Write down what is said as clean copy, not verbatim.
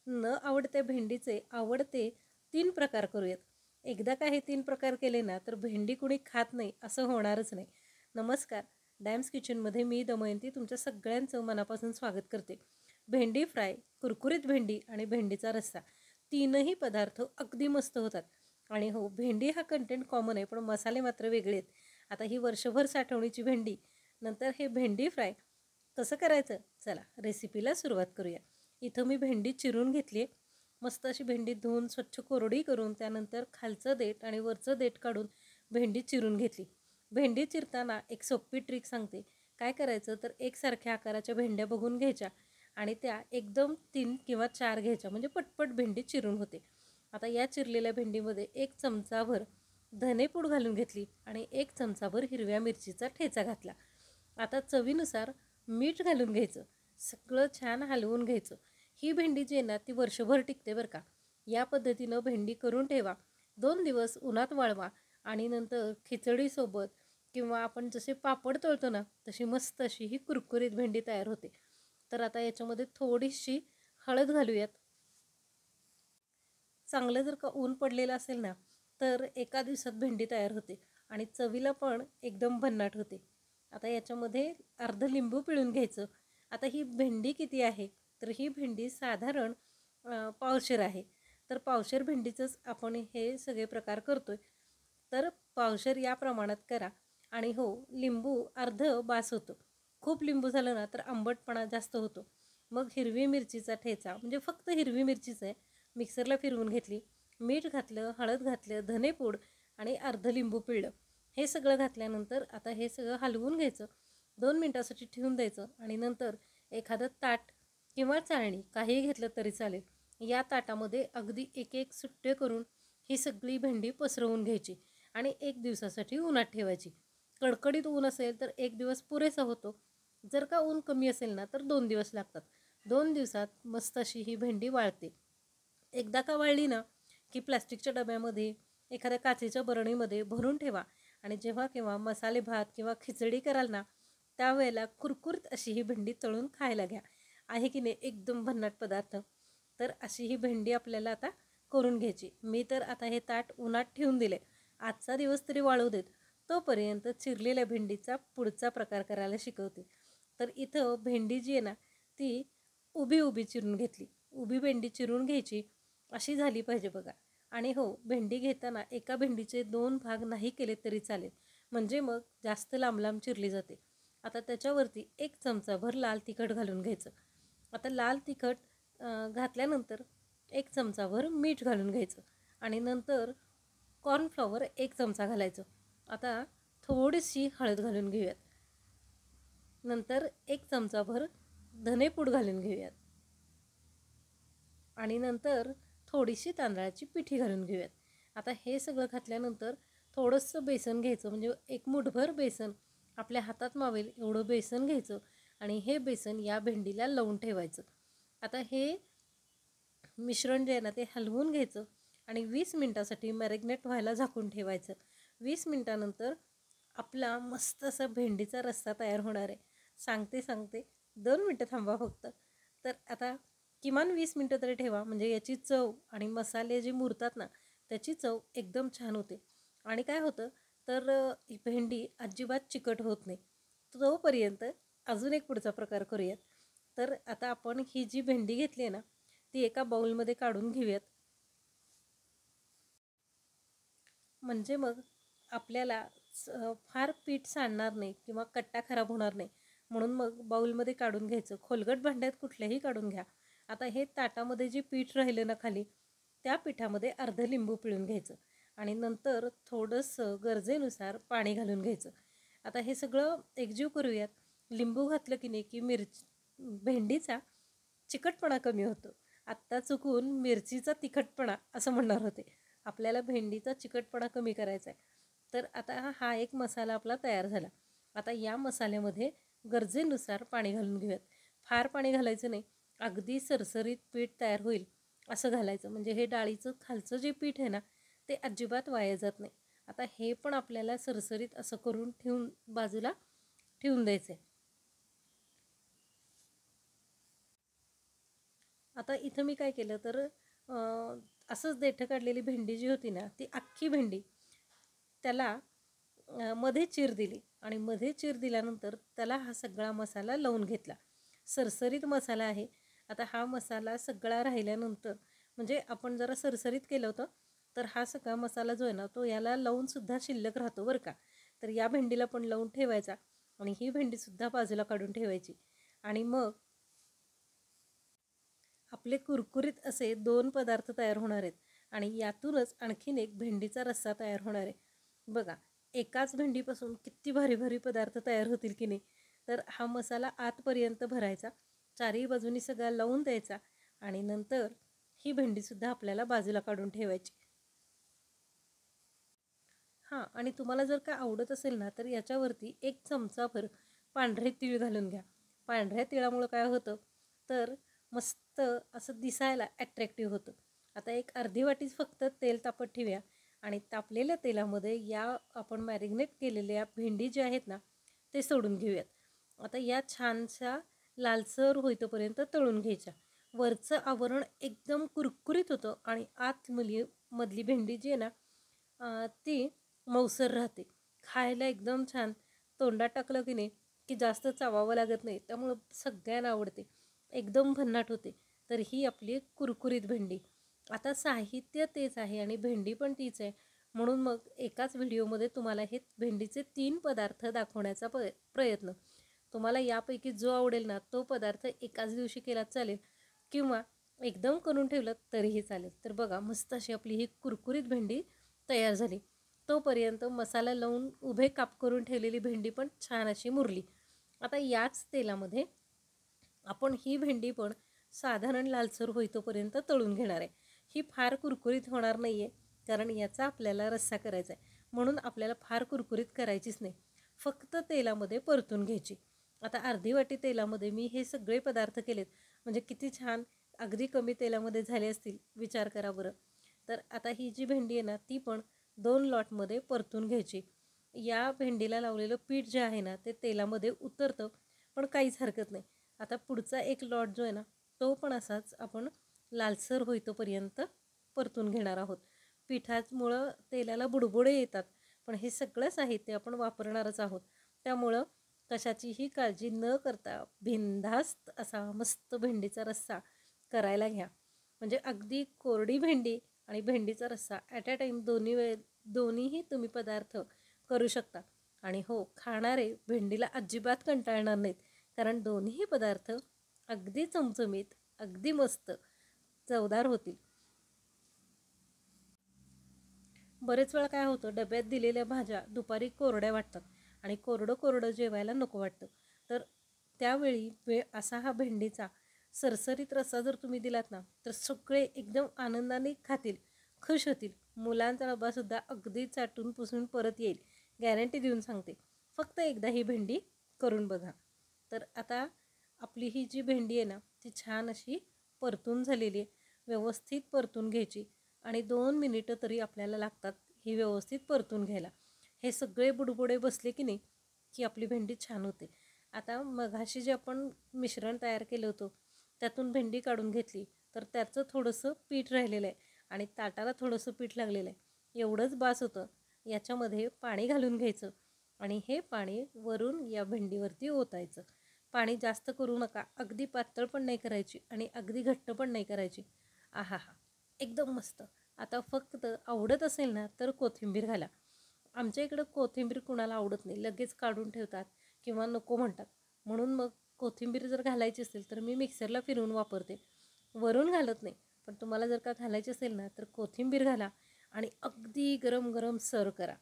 न आवडत्या भेंडीचे आवडते 3 प्रकार करूयात. एकदा का हे 3 प्रकार केले ना तर भेंडी कुणी खात नाही असं होणारच नाही. नमस्कार, डॅम्स किचनमध्ये मी दमयंती तुमच्या सगळ्यांचं मनापासून स्वागत करते. भेंडी फ्राय, कुरकुरीत भेंडी आणि भेंडीचा रस्सा, तीनही पदार्थ अगदी मस्त होतात. आणि हो, भेंडी हा कंटेंट कॉमन आहे, पण मसाले मात्र वेगळे आहेत. आता ही वर्षभर साठवणीची भेंडी, नंतर हे भेंडी फ्राय कसं करायचं? चला रेसिपीला सुरुवात करूया. इथं मी भेंडी चिरून घेतली आहे. मस्त अशी भेंडी धुवून स्वच्छ कोरडी करून त्यानंतर खालचं देठ आणि वरचं देठ काढून भेंडी चिरून घेतली. भेंडी चिरताना एक सोपी ट्रिक सांगते. काय करायचं तर एकसारख्या आकाराच्या भेंड्या बघून घ्यायच्या आणि त्या एकदम 3 किंवा 4 घ्यायच्या, म्हणजे पटपट भेंडी चिरून होते. आता या चिरलेल्या भेंडीमध्ये 1 चमचाभर धनेपूड घालून घेतली आणि 1 चमचाभर हिरव्या मिरचीचा ठेचा घातला. आता चवीनुसार मीठ घालून घ्यायचं. सगळं छान हलवून घ्यायचं. ही भेंडी जी आहे ना ती वर्षभर टिकते बरं का. या पद्धतीनं भेंडी करून ठेवा. 2 दिवस उन्हात वाळवा आणि नंतर खिचडीसोबत किंवा आपण जसे पापड तळतो ना तशी मस्त अशी ही कुरकुरीत भेंडी तयार होते. तर आता याच्यामध्ये थोडीशी हळद घालूयात. चांगलं जर का ऊन पडलेलं असेल ना तर एका दिवसात भेंडी तयार होते आणि चवीला पण एकदम भन्नाट होते. आता याच्यामध्ये अर्ध लिंबू पिळून घ्यायचं. आता ही भेंडी किती आहे तर ही भेंडी साधारण पावशेर आहे. तर पावशेर भेंडीचंच आपण हे सगळे प्रकार करतोय. तर पावशेर या प्रमाणात करा. आणि हो, लिंबू अर्ध बास होतो. खूप लिंबू झालं ना तर आंबटपणा जास्त होतो. मग हिरवी मिरचीचा ठेचा, म्हणजे फक्त हिरवी मिरचीच आहे, मिक्सरला फिरवून घेतली. मीठ घातलं, हळद घातलं, धनेपूड आणि अर्ध लिंबू पिळलं. हे सगळं घातल्यानंतर आता हे सगळं हलवून घ्यायचं. 2 मिनटासाठी ठेवून द्यायचं आणि नंतर एखादं ताट किंवा चाळणी काहीही घेतलं तरी चालेल. या ताटामध्ये अगदी एक एक सुट्टे करून ही सगळी भेंडी पसरवून घ्यायची आणि 1 दिवसासाठी उन्हात ठेवायची. कडकडीत ऊन असेल तर 1 दिवस पुरेसा होतो. जर का ऊन कमी असेल ना तर 2 दिवस लागतात. 2 दिवसात मस्त अशी ही भेंडी वाळते. एकदा का वाळली ना की प्लास्टिकच्या डब्यामध्ये एखाद्या काचेच्या बरणीमध्ये भरून ठेवा आणि जेव्हा केव्हा मसाले भात किंवा खिचडी कराल ना त्यावेळेला कुरकुरीत अशी ही भेंडी तळून खायला घ्या. आहे की नाही एकदम भन्नाट पदार्थ. तर अशी ही भेंडी आपल्याला आता करून घ्यायची. मी तर आता हे ताट उन्हात ठेवून दिले. आजचा दिवस तरी वाळू देत, तोपर्यंत चिरलेल्या भेंडीचा पुढचा प्रकार करायला शिकवते. तर इथं भेंडी जी आहे ना ती उभी उभी चिरून घेतली. उभी भेंडी चिरून घ्यायची, अशी झाली पाहिजे बघा. आणि हो, भेंडी घेताना एका भेंडीचे 2 भाग नाही केले तरी चालेल, म्हणजे मग जास्त लांब लांब चिरली जाते. आता त्याच्यावरती 1 चमचाभर लाल तिखट घालून घ्यायचं. आता लाल तिखट घातल्यानंतर 1 चमचाभर मीठ घालून घ्यायचं आणि नंतर कॉर्नफ्लॉवर 1 चमचा घालायचं. आता थोडीशी हळद घालून घेऊयात. नंतर 1 चमचाभर धनेपूड घालून घेऊयात आणि नंतर थोडीशी तांदळाची पिठी घालून घेऊयात. आता हे सगळं घातल्यानंतर थोडंसं बेसन घ्यायचं, म्हणजे 1 मूठभर बेसन, आपल्या हातात मावेल एवढं बेसन घ्यायचं आणि हे बेसन या भेंडीला लावून ठेवायचं. आता हे मिश्रण जे आहे ना ते हलवून घ्यायचं आणि 20 मिनटासाठी मॅरिनेट व्हायला झाकून ठेवायचं. 20 मिनटानंतर आपला मस्त असा भेंडीचा रस्सा तयार होणार आहे. सांगते 2 मिनटं थांबा फक्त. तर आता किमान 20 मिनटं तरी ठेवा, म्हणजे याची चव आणि मसाले जे मुरतात ना त्याची चव एकदम छान होते. आणि काय होतं तर ही भेंडी अजिबात चिकट होत नाही. तोपर्यंत अजून एक पुढचा प्रकार करूयात. तर आता आपण ही जी भेंडी घेतली आहे ना ती एका बाउलमध्ये काढून घेऊयात. म्हणजे मग आपल्याला फार पीठ सांडणार नाही किंवा कट्टा खराब होणार नाही, म्हणून मग बाउलमध्ये काढून घ्यायचं. खोलगट भांड्यात कुठल्याही काढून घ्या. आता हे ताटामध्ये जे पीठ राहिलं ना खाली, त्या पिठामध्ये अर्ध लिंबू पिळून घ्यायचं आणि नंतर थोडंसं गरजेनुसार पाणी घालून घ्यायचं. आता हे सगळं एकजीव करूयात. लिंबू घातलं की नाही की भेंडीचा चिकटपणा कमी होतो. आत्ता चुकून मिरचीचा तिखटपणा असं म्हणणार होते. आपल्याला भेंडीचा चिकटपणा कमी करायचा आहे. तर आता हा एक मसाला आपला तयार झाला. आता या मसाल्यामध्ये गरजेनुसार पाणी घालून घेऊयात. फार पाणी घालायचं नाही, अगदी सरसरीत पीठ तयार होईल असं घालायचं, म्हणजे हे डाळीचं खालचं जे पीठ आहे ना ते अजिबात वाया जात नाही. आता हे पण आपल्याला सरसरीत असं करून ठेवून बाजूला ठेवून द्यायचं आहे. आता इथं मी काय केलं तर असंच देठं काढलेली भेंडी जी होती ना, ती अख्खी भेंडी त्याला मध्ये चिर दिली आणि मध्ये चिर दिल्यानंतर त्याला हा सगळा मसाला लावून घेतला. सरसरीत मसाला आहे. आता हा मसाला सगळा राहिल्यानंतर म्हणजे आपण जरा सरसरीत केलं होतं, तर हा सगळा मसाला जो आहे ना, तो याला लावूनसुद्धा शिल्लक राहतो बरं का. तर या भेंडीला पण लावून ठेवायचा आणि ही भेंडीसुद्धा बाजूला काढून ठेवायची. आणि मग आपले कुरकुरीत असे 2 पदार्थ तयार होणार आहेत आणि यातूनच आणखीन एक भेंडीचा रस्सा तयार होणार आहे. बघा, एकाच भेंडीपासून किती भारी भारी पदार्थ तयार होतील की नाही. तर हा मसाला आतपर्यंत भरायचा, चारही बाजूनी सगळा लावून द्यायचा आणि नंतर ही भेंडीसुद्धा आपल्याला बाजूला काढून ठेवायची. हां, आणि तुम्हाला जर का आवडत असेल ना, तर याच्यावरती 1 चमचाभर पांढरे तीळ घालून घ्या. पांढऱ्या तिळामुळं काय होतं, तर मस्त असं दिसायला ॲट्रॅक्टिव्ह होतं. आता एक अर्धी वाटीच फक्त तेल तापत ठेवूया आणि तापलेल्या तेलामध्ये या आपण मॅरिनेट केलेल्या भेंडी ज्या आहेत ना, ते सोडून घेऊयात. आता या छानशा लालसर होईतोपर्यंत तळून घ्यायच्या. वरचं आवरण एकदम कुरकुरीत होतं आणि मधली भेंडी जी आहे ना, ती मऊसर राहते. खायला एकदम छान. तोंडात टाकलं की नाही, की जास्त चावावं लागत नाही. त्यामुळं सगळ्यांना आवडते. एकदम भन्नाट होते. तर ही आपली कुरकुरीत भेंडी. आता साहित्य तेच आहे आणि भेंडी पण तीच आहे. म्हणून मग एकाच व्हिडिओमध्ये तुम्हाला हे भेंडीचे 3 पदार्थ दाखवण्याचा प्रयत्न. तुम्हाला यापैकी जो आवडेल ना, तो पदार्थ एकाच दिवशी केला चालेल किंवा एकदम करून ठेवलं तरीही चालेल. तर बघा, मस्त अशी आपली ही कुरकुरीत भेंडी तयार झाली. तोपर्यंत मसाला लावून उभे काप करून ठेवलेली भेंडी पण छान अशी मुरली. आता याच तेलामध्ये आपण ही भेंडी पण साधारण लालसर होईतोपर्यंत तळून घेणार आहे. ही फार कुरकुरीत होणार नाही आहे, कारण याचा आपल्याला रस्सा करायचा आहे. म्हणून आपल्याला फार कुरकुरीत करायचीच नाही, फक्त तेलामध्ये परतून घ्यायची. आता अर्धी वाटी तेलामध्ये मी हे सगळे पदार्थ केलेत, म्हणजे किती छान अगदी कमी तेलामध्ये झाले असतील विचार करा बरं. तर आता ही जी भेंडी आहे ना, ती पण 2 लॉटमध्ये परतून घ्यायची. या भेंडीला लावलेलं पीठ जे आहे ना, ते तेलामध्ये उतरतं, पण काहीच हरकत नाही. आता पुढचा एक लॉट जो आहे ना, तो पण असाच आपण लालसर होईतोपर्यंत परतून घेणार आहोत. पिठामुळं तेलाला बुडबुडे येतात, पण हे सगळं साहित्य आपण वापरणारच आहोत. त्यामुळं कशाचीही काळजी न करता बिनधास्त असा मस्त भेंडीचा रस्सा करायला घ्या. म्हणजे अगदी कोरडी भेंडी आणि भेंडीचा रस्सा ॲट अ टाईम दोन्हीही तुम्ही पदार्थ करू शकता. आणि हो, खाणारे भेंडीला अजिबात कंटाळणार नाहीत, कारण दोन्ही पदार्थ अगदी चमचमीत, अगदी मस्त चवदार होतील. बरेच वेळा काय होतं, डब्यात दिलेल्या भाज्या दुपारी कोरड्या वाटतात आणि कोरडं कोरडं जेवायला नको वाटतं. तर त्यावेळी असा हा भेंडीचा सरसरीत रस्सा जर तुम्ही दिलात ना, तर सगळे एकदम आनंदाने खातील, खुश होतील. मुलांचा डबासुद्धा अगदी चाटून पुसून परत येईल, गॅरंटी देऊन सांगते. फक्त एकदा ही भेंडी करून बघा. तर आता आपली ही जी भेंडी आहे ना, ती छान अशी परतून झालेली आहे. व्यवस्थित परतून घ्यायची आणि 2 मिनिटं तरी आपल्याला लागतात ही व्यवस्थित परतून घ्यायला. हे सगळे बुडबुडे बसले की नाही, की आपली भेंडी छान होते. आता मघाशी जे आपण मिश्रण तयार केलं होतं, त्यातून भेंडी काढून घेतली, तर त्याचं थोडंसं पीठ राहिलेलं आहे आणि ताटाला थोडंसं पीठ लागलेलं आहे. एवढंच बास होतं. याच्यामध्ये पाणी घालून घ्यायचं आणि हे पाणी वरून या भेंडीवरती ओतायचं. पाणी जास्त करू नका, अगदी पातळ पण नाही करायची आणि अगदी घट्ट पण नाही करायची. आहाहा! एकदम मस्त. आता फक्त आवडत असेल ना, तर कोथिंबीर घाला. आमच्या इकडं कोथिंबीर कुणाला आवडत नाही, लगेच काढून ठेवतात किंवा नको म्हणतात. म्हणून मग कोथिंबीर जर घालायची असेल तर मी मिक्सरला फिरवून वापरते, वरून घालत नाही. पण तुम्हाला जर का घालायची असेल ना, तर कोथिंबीर घाला आणि अगदी गरम गरम सर्व करा.